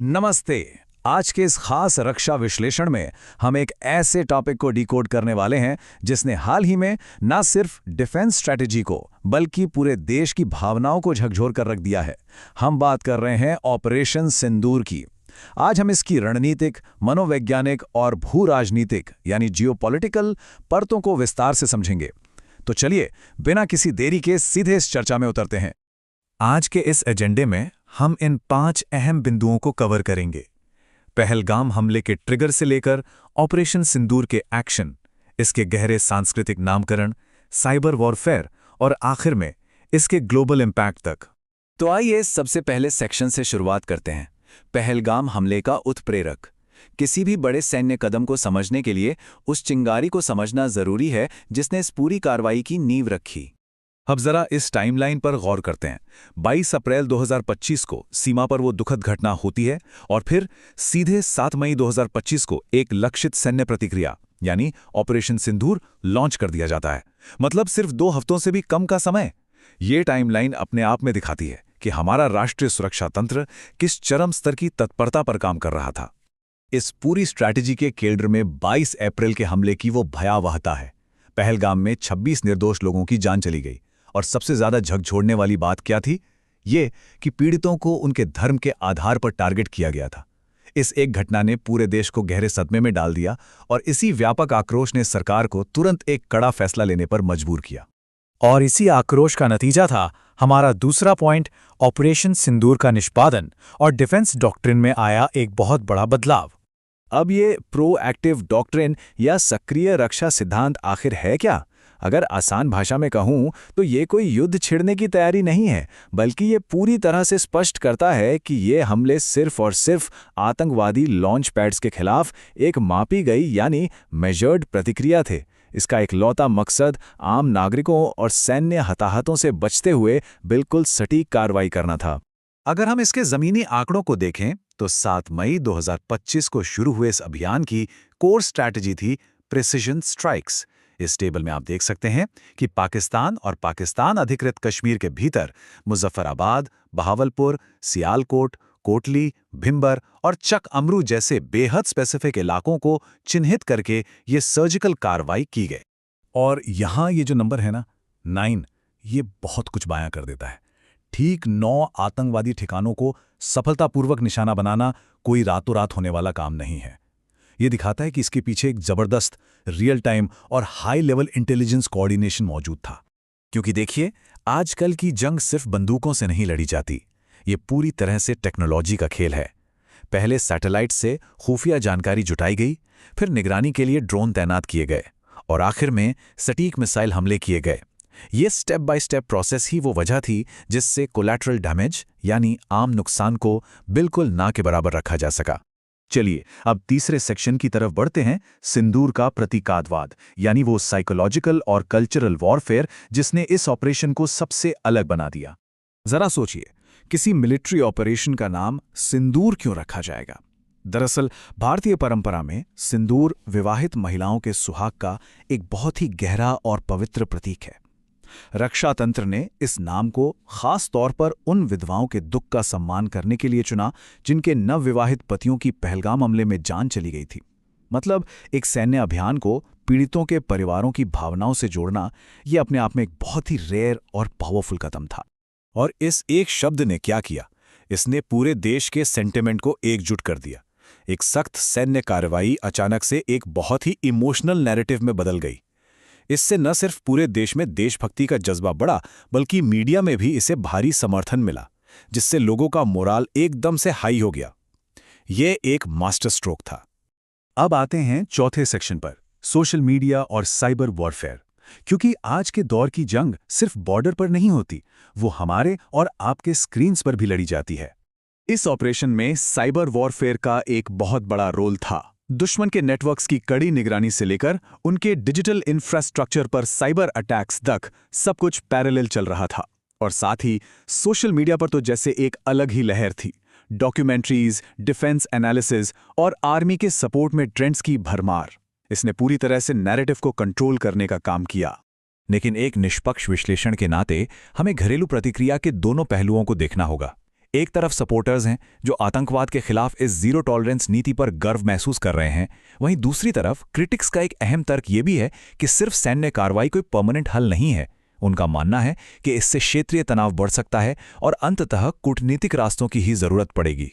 नमस्ते। आज के इस खास रक्षा विश्लेषण में हम एक ऐसे टॉपिक को डिकोड करने वाले हैं जिसने हाल ही में न सिर्फ डिफेंस स्ट्रैटेजी को बल्कि पूरे देश की भावनाओं को झकझोर कर रख दिया है। हम बात कर रहे हैं ऑपरेशन सिंदूर की। आज हम इसकी रणनीतिक, मनोवैज्ञानिक और भू राजनीतिक यानी जियोपॉलिटिकल परतों को विस्तार से समझेंगे। तो चलिए बिना किसी देरी के सीधे इस चर्चा में उतरते हैं। आज के इस एजेंडे में हम इन 5 अहम बिंदुओं को कवर करेंगे। पहलगाम हमले के ट्रिगर से लेकर ऑपरेशन सिंदूर के एक्शन, इसके गहरे सांस्कृतिक नामकरण, साइबर वॉरफेयर और आखिर में इसके ग्लोबल इम्पैक्ट तक। तो आइए सबसे पहले सेक्शन से शुरुआत करते हैं। पहलगाम हमले का उत्प्रेरक। किसी भी बड़े सैन्य कदम को समझने के लिए उस चिंगारी को समझना जरूरी है जिसने इस पूरी कार्रवाई की नींव रखी। अब जरा इस टाइमलाइन पर गौर करते हैं। 22 अप्रैल 2025 को सीमा पर वो दुखद घटना होती है और फिर सीधे 7 मई 2025 को एक लक्षित सैन्य प्रतिक्रिया यानी ऑपरेशन सिंदूर लॉन्च कर दिया जाता है। मतलब सिर्फ 2 हफ्तों से भी कम का समय। ये टाइमलाइन अपने आप में दिखाती है कि हमारा राष्ट्रीय सुरक्षा तंत्र किस चरम स्तर की तत्परता पर काम कर रहा था। इस पूरी स्ट्रैटेजी के केंद्र में 22 अप्रैल के हमले की वो भयावहता है। पहलगाम में 26 निर्दोष लोगों की जान चली गई और सबसे ज्यादा झकझोरने वाली बात क्या थी? ये कि पीड़ितों को उनके धर्म के आधार पर टारगेट किया गया था। इस एक घटना ने पूरे देश को गहरे सदमे में डाल दिया और इसी व्यापक आक्रोश ने सरकार को तुरंत एक कड़ा फैसला लेने पर मजबूर किया। और इसी आक्रोश का नतीजा था हमारा दूसरा पॉइंट, ऑपरेशन सिंदूर का निष्पादन और डिफेंस डॉक्ट्रिन में आया एक बहुत बड़ा बदलाव। अब ये प्रोएक्टिव डॉक्ट्रिन या सक्रिय रक्षा सिद्धांत आखिर है क्या? अगर आसान भाषा में कहूं तो ये कोई युद्ध छिड़ने की तैयारी नहीं है, बल्कि ये पूरी तरह से स्पष्ट करता है कि ये हमले सिर्फ और सिर्फ आतंकवादी लॉन्च पैड्स के खिलाफ एक मापी गई यानी मेजर्ड प्रतिक्रिया थे। इसका इकलौता मकसद आम नागरिकों और सैन्य हताहतों से बचते हुए बिल्कुल सटीक कार्रवाई करना था। अगर हम इसके जमीनी आंकड़ों को देखें तो 7 मई 2025 को शुरू हुए इस अभियान की कोर स्ट्रैटेजी थी प्रिसिजन स्ट्राइक्स। इस टेबल में आप देख सकते हैं कि पाकिस्तान और पाकिस्तान अधिकृत कश्मीर के भीतर मुजफ्फराबाद, बहावलपुर, सियालकोट, कोटली, भिंबर और चक अमरू जैसे बेहद स्पेसिफिक इलाकों को चिन्हित करके ये सर्जिकल कार्रवाई की गई। और यहाँ ये जो नंबर है ना 9, ये बहुत कुछ बयां कर देता है। ठीक 9 आतंकवादी ठिकानों को सफलतापूर्वक निशाना बनाना कोई रातों रात होने वाला काम नहीं है। ये दिखाता है कि इसके पीछे एक जबरदस्त रियल टाइम और हाई लेवल इंटेलिजेंस कोऑर्डिनेशन मौजूद था। क्योंकि देखिए, आजकल की जंग सिर्फ बंदूकों से नहीं लड़ी जाती, ये पूरी तरह से टेक्नोलॉजी का खेल है। पहले सैटेलाइट से खुफिया जानकारी जुटाई गई, फिर निगरानी के लिए ड्रोन तैनात किए गए और आखिर में सटीक मिसाइल हमले किए गए। ये स्टेप बाय स्टेप प्रोसेस ही वो वजह थी जिससे कोलैटरल डैमेज यानी आम नुकसान को बिल्कुल ना के बराबर रखा जा सका। चलिए अब तीसरे सेक्शन की तरफ बढ़ते हैं, सिंदूर का प्रतीकात्मवाद यानी वो साइकोलॉजिकल और कल्चरल वॉरफेयर जिसने इस ऑपरेशन को सबसे अलग बना दिया। जरा सोचिए, किसी मिलिट्री ऑपरेशन का नाम सिंदूर क्यों रखा जाएगा? दरअसल भारतीय परंपरा में सिंदूर विवाहित महिलाओं के सुहाग का एक बहुत ही गहरा और पवित्र प्रतीक है। रक्षा तंत्र ने इस नाम को खास तौर पर उन विधवाओं के दुख का सम्मान करने के लिए चुना जिनके नवविवाहित पतियों की पहलगाम हमले में जान चली गई थी। मतलब एक सैन्य अभियान को पीड़ितों के परिवारों की भावनाओं से जोड़ना, यह अपने आप में एक बहुत ही रेयर और पावरफुल कदम था। और इस एक शब्द ने क्या किया? इसने पूरे देश के सेंटिमेंट को एकजुट कर दिया। एक सख्त सैन्य कार्रवाई अचानक से एक बहुत ही इमोशनल नैरेटिव में बदल गई। इससे न सिर्फ पूरे देश में देशभक्ति का जज्बा बढ़ा, बल्कि मीडिया में भी इसे भारी समर्थन मिला, जिससे लोगों का मोराल एकदम से हाई हो गया। यह एक मास्टर स्ट्रोक था। अब आते हैं चौथे सेक्शन पर, सोशल मीडिया और साइबर वॉरफेयर। क्योंकि आज के दौर की जंग सिर्फ बॉर्डर पर नहीं होती, वो हमारे और आपके स्क्रीन्स पर भी लड़ी जाती है। इस ऑपरेशन में साइबर वॉरफेयर का एक बहुत बड़ा रोल था। दुश्मन के नेटवर्क्स की कड़ी निगरानी से लेकर उनके डिजिटल इंफ्रास्ट्रक्चर पर साइबर अटैक्स तक सब कुछ पैरेलल चल रहा था। और साथ ही सोशल मीडिया पर तो जैसे एक अलग ही लहर थी। डॉक्यूमेंट्रीज, डिफेंस एनालिसिस और आर्मी के सपोर्ट में ट्रेंड्स की भरमार। इसने पूरी तरह से नैरेटिव को कंट्रोल करने का काम किया। लेकिन एक निष्पक्ष विश्लेषण के नाते हमें घरेलू प्रतिक्रिया के दोनों पहलुओं को देखना होगा। एक तरफ सपोर्टर्स हैं जो आतंकवाद के खिलाफ इस जीरो टॉलरेंस नीति पर गर्व महसूस कर रहे हैं, वहीं दूसरी तरफ क्रिटिक्स का एक अहम तर्क ये भी है कि सिर्फ सैन्य कार्रवाई कोई परमानेंट हल नहीं है। उनका मानना है कि इससे क्षेत्रीय तनाव बढ़ सकता है और अंततः कूटनीतिक रास्तों की ही जरूरत पड़ेगी।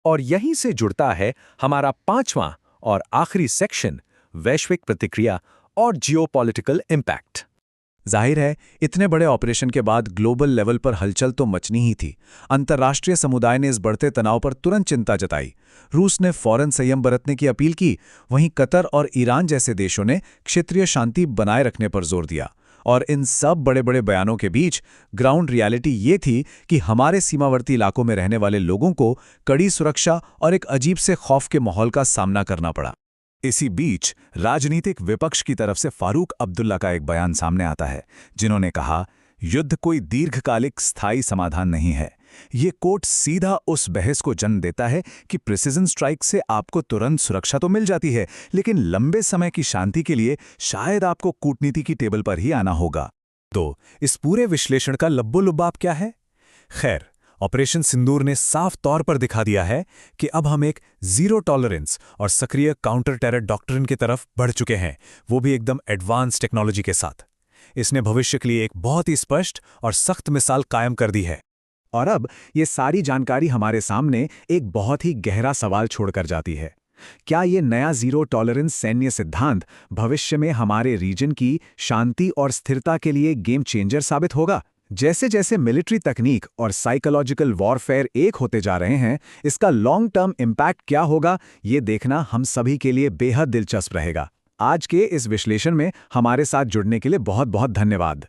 और यहीं से जुड़ता है हमारा 5वां और आखिरी सेक्शन, वैश्विक प्रतिक्रिया और जियोपॉलिटिकल इम्पैक्ट। जाहिर है, इतने बड़े ऑपरेशन के बाद ग्लोबल लेवल पर हलचल तो मचनी ही थी। अंतर्राष्ट्रीय समुदाय ने इस बढ़ते तनाव पर तुरंत चिंता जताई। रूस ने फौरन संयम बरतने की अपील की, वहीं कतर और ईरान जैसे देशों ने क्षेत्रीय शांति बनाए रखने पर जोर दिया। और इन सब बड़े बड़े बयानों के बीच ग्राउंड रियलिटी ये थी कि हमारे सीमावर्ती इलाकों में रहने वाले लोगों को कड़ी सुरक्षा और एक अजीब से खौफ के माहौल का सामना करना पड़ा। इसी बीच राजनीतिक विपक्ष की तरफ से फारूक अब्दुल्ला का एक बयान सामने आता है, जिन्होंने कहा, युद्ध कोई दीर्घकालिक स्थायी समाधान नहीं है। ये कोट सीधा उस बहस को जन्म देता है कि प्रिसिजन स्ट्राइक से आपको तुरंत सुरक्षा तो मिल जाती है, लेकिन लंबे समय की शांति के लिए शायद आपको कूटनीति की टेबल पर ही आना होगा। तो इस पूरे विश्लेषण का लब्बो-लुब्बाब क्या है? खैर, ऑपरेशन सिंदूर ने साफ तौर पर दिखा दिया है कि अब हम एक जीरो टॉलरेंस और सक्रिय काउंटर टेरर डॉक्ट्रिन की तरफ बढ़ चुके हैं, वो भी एकदम एडवांस टेक्नोलॉजी के साथ। इसने भविष्य के लिए एक बहुत ही स्पष्ट और सख्त मिसाल कायम कर दी है। और अब ये सारी जानकारी हमारे सामने एक बहुत ही गहरा सवाल छोड़कर जाती है। क्या ये नया जीरो टॉलरेंस सैन्य सिद्धांत भविष्य में हमारे रीजन की शांति और स्थिरता के लिए गेम चेंजर साबित होगा? जैसे जैसे मिलिट्री तकनीक और साइकोलॉजिकल वॉरफेयर एक होते जा रहे हैं, इसका लॉन्ग टर्म इम्पैक्ट क्या होगा, ये देखना हम सभी के लिए बेहद दिलचस्प रहेगा। आज के इस विश्लेषण में हमारे साथ जुड़ने के लिए बहुत बहुत धन्यवाद।